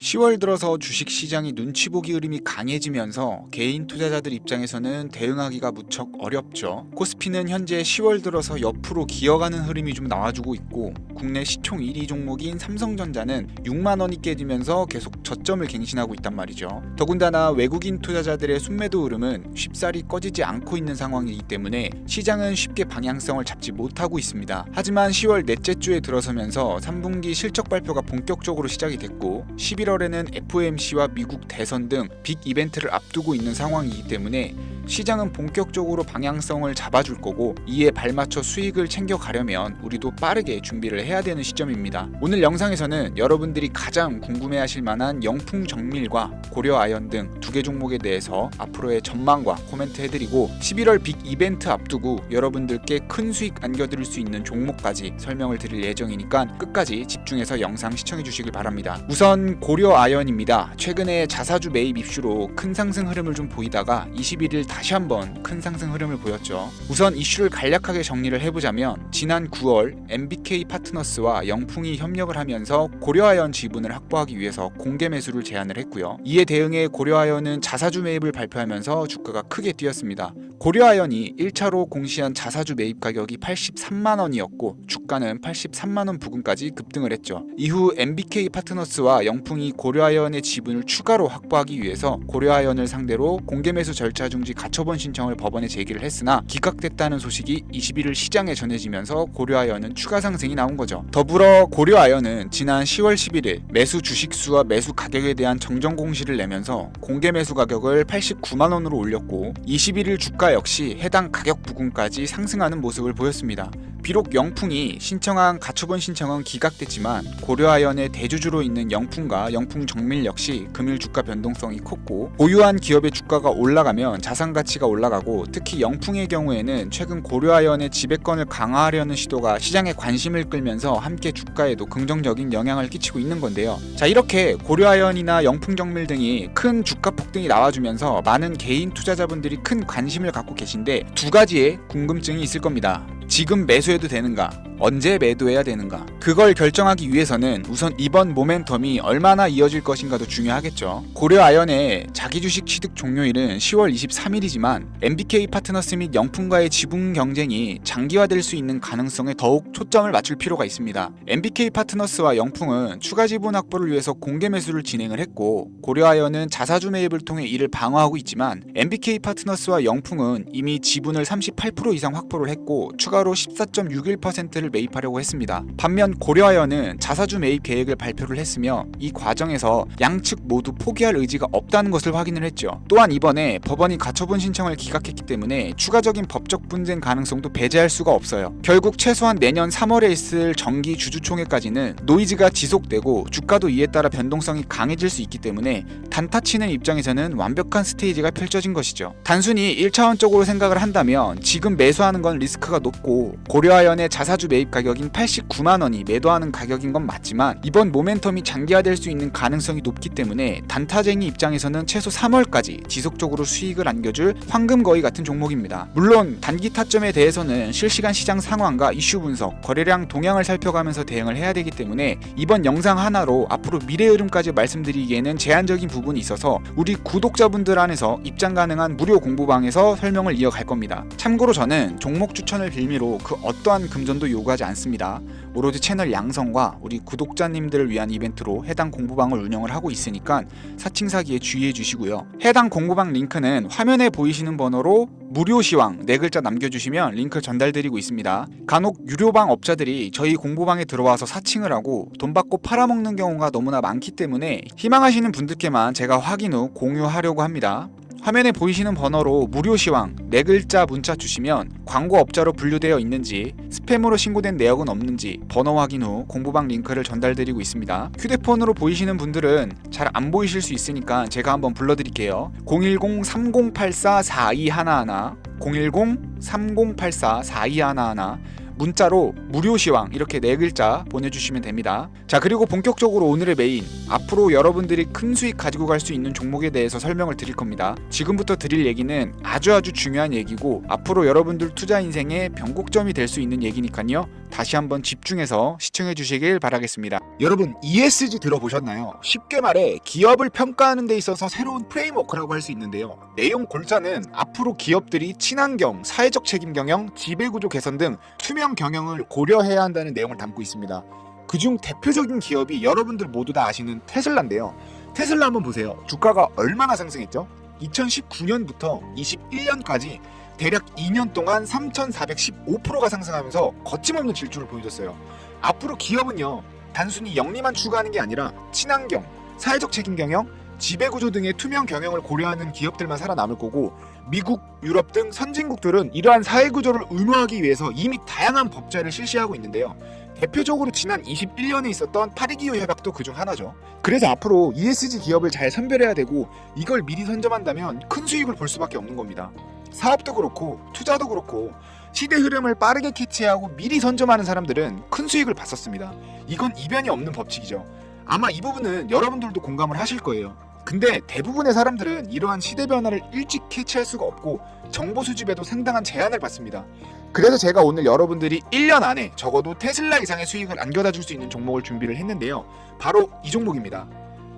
10월 들어서 주식 시장이 눈치 보기 흐름이 강해지면서 개인 투자자들 입장에서는 대응하기가 무척 어렵죠. 코스피는 현재 10월 들어서 옆으로 기어가는 흐름이 좀 나와주고 있고, 국내 시총 1위 종목인 삼성전자는 6만 원이 깨지면서 계속 저점을 갱신하고 있단 말이죠. 더군다나 외국인 투자자들의 순매도 흐름은 쉽사리 꺼지지 않고 있는 상황이기 때문에 시장은 쉽게 방향성을 잡지 못하고 있습니다. 하지만 10월 넷째 주에 들어서면서 3분기 실적 발표가 본격적으로 시작이 됐고, 11월에는 FOMC와 미국 대선 등 빅 이벤트를 앞두고 있는 상황이기 때문에 시장은 본격적으로 방향성을 잡아줄 거고, 이에 발맞춰 수익을 챙겨가려면 우리도 빠르게 준비를 해야 되는 시점입니다. 오늘 영상에서는 여러분들이 가장 궁금해하실 만한 영풍 정밀과 고려 아연 등 두 개 종목에 대해서 앞으로의 전망과 코멘트 해드리고, 11월 빅 이벤트 앞두고 여러분들께 큰 수익 안겨드릴 수 있는 종목까지 설명을 드릴 예정이니까 끝까지 집중해서 영상 시청해 주시길 바랍니다. 우선 고려 아연입니다. 최근에 자사주 매입 이슈로 큰 상승 흐름을 좀 보이다가 21일 다시 한번 큰 상승 흐름을 보였죠. 우선 이슈를 간략하게 정리를 해보자면, 지난 9월 MBK 파트너스와 영풍이 협력을 하면서 고려아연 지분을 확보하기 위해서 공개 매수를 제안을 했고요. 이에 대응해 고려아연은 자사주 매입을 발표하면서 주가가 크게 뛰었습니다. 고려아연이 1차로 공시한 자사주 매입 가격이 83만 원이었고 주가는 83만 원 부근까지 급등을 했죠. 이후 MBK 파트너스와 영풍이 고려아연의 지분을 추가로 확보하기 위해서 고려아연을 상대로 공개 매수 절차 중지 가처분 신청을 법원에 제기를 했으나 기각됐다는 소식이 21일 시장에 전해지면서 고려아연은 추가 상승이 나온 거죠. 더불어 고려아연은 지난 10월 11일 매수 주식수와 매수 가격에 대한 정정 공시를 내면서 공개 매수 가격을 89만 원으로 올렸고, 21일 주가 역시 해당 가격 부근까지 상승하는 모습을 보였습니다. 비록 영풍이 신청한 가처분 신청은 기각됐지만 고려아연의 대주주로 있는 영풍과 영풍정밀 역시 금일 주가 변동성이 컸고, 보유한 기업의 주가가 올라가면 자산 가치가 올라가고, 특히 영풍의 경우에는 최근 고려아연의 지배권을 강화하려는 시도가 시장의 관심을 끌면서 함께 주가에도 긍정적인 영향을 끼치고 있는 건데요. 자, 이렇게 고려아연이나 영풍정밀 등이 큰 주가 폭등이 나와주면서 많은 개인 투자자분들이 큰 관심을 갖고 계신데, 두 가지의 궁금증이 있을 겁니다. 지금 매수해도 되는가? 언제 매도해야 되는가? 그걸 결정하기 위해서는 우선 이번 모멘텀이 얼마나 이어질 것인가도 중요하겠죠. 고려아연의 자기 주식 취득 종료일은 10월 23일이지만 MBK 파트너스 및 영풍과의 지분 경쟁이 장기화될 수 있는 가능성에 더욱 초점을 맞출 필요가 있습니다. MBK 파트너스와 영풍은 추가 지분 확보를 위해서 공개 매수를 진행을 했고, 고려아연은 자사주 매입을 통해 이를 방어하고 있지만 MBK 파트너스와 영풍은 이미 지분을 38% 이상 확보를 했고 추가로 14.61%를 매입하려고 했습니다. 반면 고려아연은 자사주 매입 계획을 발표를 했으며 이 과정에서 양측 모두 포기할 의지가 없다는 것을 확인을 했죠. 또한 이번에 법원이 가처분 신청을 기각했기 때문에 추가적인 법적 분쟁 가능성도 배제할 수가 없어요. 결국 최소한 내년 3월에 있을 정기 주주총회까지는 노이즈가 지속되고 주가도 이에 따라 변동성이 강해질 수 있기 때문에 단타 치는 입장에서는 완벽한 스테이지가 펼쳐진 것이죠. 단순히 1차원적으로 생각을 한다면 지금 매수하는 건 리스크가 높고 고려아연의 자사주 매입 가격인 89만 원이 매도하는 가격인 건 맞지만, 이번 모멘텀이 장기화될 수 있는 가능성이 높기 때문에 단타쟁이 입장에서는 최소 3월까지 지속적으로 수익을 안겨줄 황금거위 같은 종목입니다. 물론 단기 타점에 대해서는 실시간 시장 상황과 이슈 분석, 거래량 동향을 살펴가면서 대응을 해야 되기 때문에 이번 영상 하나로 앞으로 미래 흐름까지 말씀드리기에는 제한적인 부분이 있어서 우리 구독자분들 안에서 입장 가능한 무료 공부방에서 설명을 이어갈 겁니다. 참고로 저는 종목 추천을 빌미로 그 어떠한 금전도 요구하지 않습니다. 오로지 채널 양성과 우리 구독자님들을 위한 이벤트로 해당 공부방을 운영을 하고 있으니까 사칭 사기에 주의해 주시고요. 해당 공부방 링크는 화면에 보이시는 번호로 무료 시황 4글자 남겨주시면 링크 전달드리고 있습니다. 간혹 유료방 업자들이 저희 공부방에 들어와서 사칭을 하고 돈 받고 팔아먹는 경우가 너무나 많기 때문에 희망하시는 분들께만 제가 확인 후 공유하려고 합니다. 화면에 보이시는 번호로 무료 시황 4글자 문자 주시면 광고업자로 분류되어 있는지, 스팸으로 신고된 내역은 없는지 번호 확인 후 공부방 링크를 전달드리고 있습니다. 휴대폰으로 보이시는 분들은 잘 안 보이실 수 있으니까 제가 한번 불러드릴게요. 010-3084-4211 010-3084-4211 문자로 무료 시황 이렇게 4글자 보내주시면 됩니다. 자, 그리고 본격적으로 오늘의 메인, 앞으로 여러분들이 큰 수익 가지고 갈 수 있는 종목에 대해서 설명을 드릴 겁니다. 지금부터 드릴 얘기는 아주 중요한 얘기고 앞으로 여러분들 투자 인생의 변곡점이 될 수 있는 얘기니까요. 다시 한번 집중해서 시청해 주시길 바라겠습니다. 여러분, ESG 들어보셨나요? 쉽게 말해 기업을 평가하는 데 있어서 새로운 프레임워크라고 할 수 있는데요. 내용 골자는 앞으로 기업들이 친환경, 사회적 책임 경영, 지배구조 개선 등 투명 경영을 고려해야 한다는 내용을 담고 있습니다. 그중 대표적인 기업이 여러분들 모두 다 아시는 테슬라인데요. 테슬라 한번 보세요. 주가가 얼마나 상승했죠? 2019년부터 21년까지 대략 2년 동안 3,415%가 상승하면서 거침없는 질주를 보여줬어요. 앞으로 기업은요, 단순히 영리만 추구하는 게 아니라 친환경, 사회적 책임 경영, 지배구조 등의 투명 경영을 고려하는 기업들만 살아남을 거고, 미국, 유럽 등 선진국들은 이러한 사회구조를 의무화하기 위해서 이미 다양한 법제를 실시하고 있는데요. 대표적으로 지난 21년에 있었던 파리기후 협약도 그중 하나죠. 그래서 앞으로 ESG 기업을 잘 선별해야 되고, 이걸 미리 선점한다면 큰 수익을 볼 수밖에 없는 겁니다. 사업도 그렇고 투자도 그렇고 시대 흐름을 빠르게 캐치하고 미리 선점하는 사람들은 큰 수익을 봤었습니다. 이건 이변이 없는 법칙이죠. 아마 이 부분은 여러분들도 공감을 하실 거예요. 근데 대부분의 사람들은 이러한 시대 변화를 일찍 캐치할 수가 없고 정보 수집에도 상당한 제한을 받습니다. 그래서 제가 오늘 여러분들이 1년 안에 적어도 테슬라 이상의 수익을 안겨다 줄 수 있는 종목을 준비를 했는데요. 바로 이 종목입니다.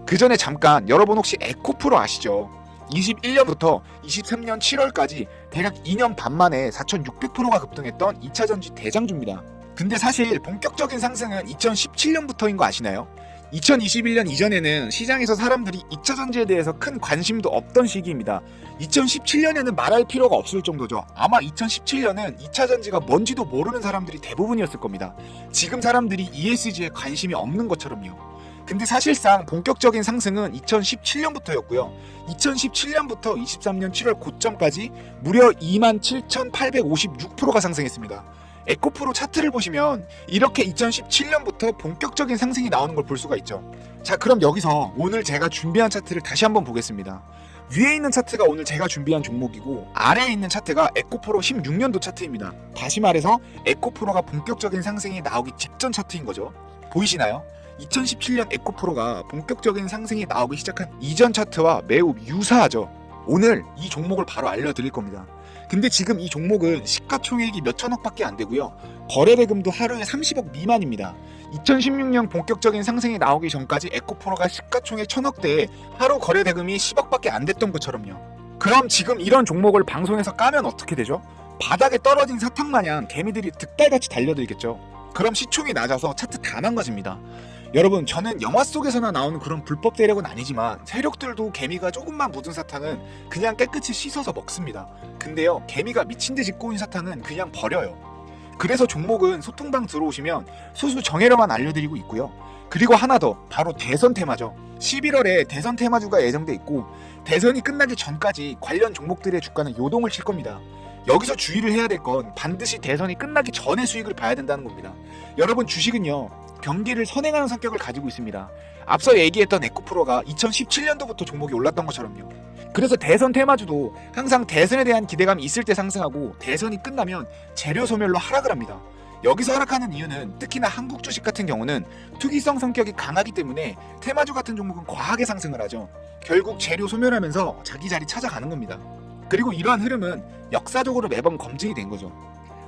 그 전에 잠깐, 여러분 혹시 에코프로 아시죠? 21년부터 23년 7월까지 대략 2년 반 만에 4,600%가 급등했던 2차전지 대장주입니다. 근데 사실 본격적인 상승은 2017년부터인 거 아시나요? 2021년 이전에는 시장에서 사람들이 2차전지에 대해서 큰 관심도 없던 시기입니다. 2017년에는 말할 필요가 없을 정도죠. 아마 2017년은 2차전지가 뭔지도 모르는 사람들이 대부분이었을 겁니다. 지금 사람들이 ESG에 관심이 없는 것처럼요. 근데 사실상 본격적인 상승은 2017년부터였고요. 2017년부터 23년 7월 고점까지 무려 27,856%가 상승했습니다. 에코프로 차트를 보시면 이렇게 2017년부터 본격적인 상승이 나오는 걸 볼 수가 있죠. 자, 그럼 여기서 오늘 제가 준비한 차트를 다시 한번 보겠습니다. 위에 있는 차트가 오늘 제가 준비한 종목이고, 아래에 있는 차트가 에코프로 16년도 차트입니다. 다시 말해서 에코프로가 본격적인 상승이 나오기 직전 차트인 거죠. 보이시나요? 2017년 에코프로가 본격적인 상승이 나오기 시작한 이전 차트와 매우 유사하죠. 오늘 이 종목을 바로 알려드릴 겁니다. 근데 지금 이 종목은 시가총액이 몇 천억밖에 안 되고요. 거래대금도 하루에 30억 미만입니다. 2016년 본격적인 상승이 나오기 전까지 에코프로가 시가총액 1000억대에 하루 거래대금이 10억밖에 안 됐던 것처럼요. 그럼 지금 이런 종목을 방송에서 까면 어떻게 되죠? 바닥에 떨어진 사탕 마냥 개미들이 득달같이 달려들겠죠. 그럼 시총이 낮아서 차트 다 망가집니다. 여러분, 저는 영화 속에서나 나오는 그런 불법 세력은 아니지만 세력들도 개미가 조금만 묻은 사탕은 그냥 깨끗이 씻어서 먹습니다. 근데요, 개미가 미친듯이 꼬인 사탕은 그냥 버려요. 그래서 종목은 소통방 들어오시면 소수 정예로만 알려드리고 있고요. 그리고 하나 더, 바로 대선 테마죠. 11월에 대선 테마주가 예정돼 있고, 대선이 끝나기 전까지 관련 종목들의 주가는 요동을 칠 겁니다. 여기서 주의를 해야 될 건 반드시 대선이 끝나기 전에 수익을 봐야 된다는 겁니다. 여러분, 주식은요, 경기를 선행하는 성격을 가지고 있습니다. 앞서 얘기했던 에코프로가 2017년도부터 종목이 올랐던 것처럼요. 그래서 대선 테마주도 항상 대선에 대한 기대감이 있을 때 상승하고, 대선이 끝나면 재료 소멸로 하락을 합니다. 여기서 하락하는 이유는 특히나 한국 주식 같은 경우는 투기성 성격이 강하기 때문에 테마주 같은 종목은 과하게 상승을 하죠. 결국 재료 소멸하면서 자기 자리 찾아가는 겁니다. 그리고 이러한 흐름은 역사적으로 매번 검증이 된 거죠.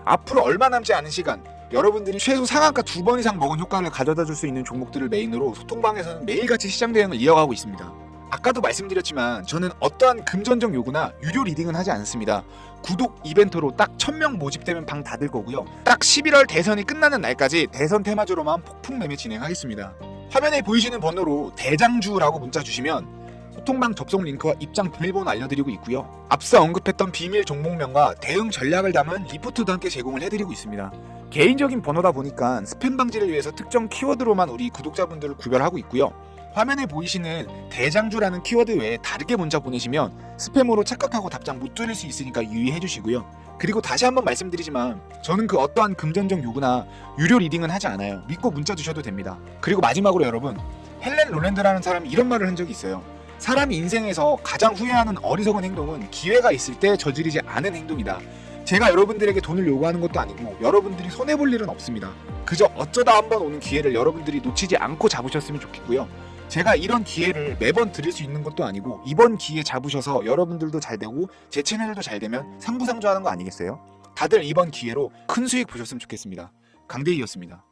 앞으로 얼마 남지 않은 시간, 여러분들이 최소 상한가 2번 이상 먹은 효과를 가져다 줄 수 있는 종목들을 메인으로 소통방에서는 매일같이 시장 대응을 이어가고 있습니다. 아까도 말씀드렸지만 저는 어떠한 금전적 요구나 유료 리딩은 하지 않습니다. 구독 이벤트로 딱 1000명 모집되면 방 닫을 거고요. 딱 11월 대선이 끝나는 날까지 대선 테마주로만 폭풍 매매 진행하겠습니다. 화면에 보이시는 번호로 대장주라고 문자 주시면 소통방 접속 링크와 입장 비밀번호 알려드리고 있고요. 앞서 언급했던 비밀 종목명과 대응 전략을 담은 리포트도 함께 제공을 해드리고 있습니다. 개인적인 번호다 보니까 스팸 방지를 위해서 특정 키워드로만 우리 구독자분들을 구별하고 있고요. 화면에 보이시는 대장주라는 키워드 외에 다르게 문자 보내시면 스팸으로 착각하고 답장 못 드릴 수 있으니까 유의해 주시고요. 그리고 다시 한번 말씀드리지만 저는 그 어떠한 금전적 요구나 유료 리딩은 하지 않아요. 믿고 문자 주셔도 됩니다. 그리고 마지막으로 여러분, 헬렌 롤랜드라는 사람이 이런 말을 한 적이 있어요. 사람이 인생에서 가장 후회하는 어리석은 행동은 기회가 있을 때 저지르지 않은 행동이다. 제가 여러분들에게 돈을 요구하는 것도 아니고 여러분들이 손해볼 일은 없습니다. 그저 어쩌다 한번 오는 기회를 여러분들이 놓치지 않고 잡으셨으면 좋겠고요. 제가 이런 기회를 매번 드릴 수 있는 것도 아니고 이번 기회 잡으셔서 여러분들도 잘 되고 제 채널도 잘 되면 상부상조하는 거 아니겠어요? 다들 이번 기회로 큰 수익 보셨으면 좋겠습니다. 강대희였습니다.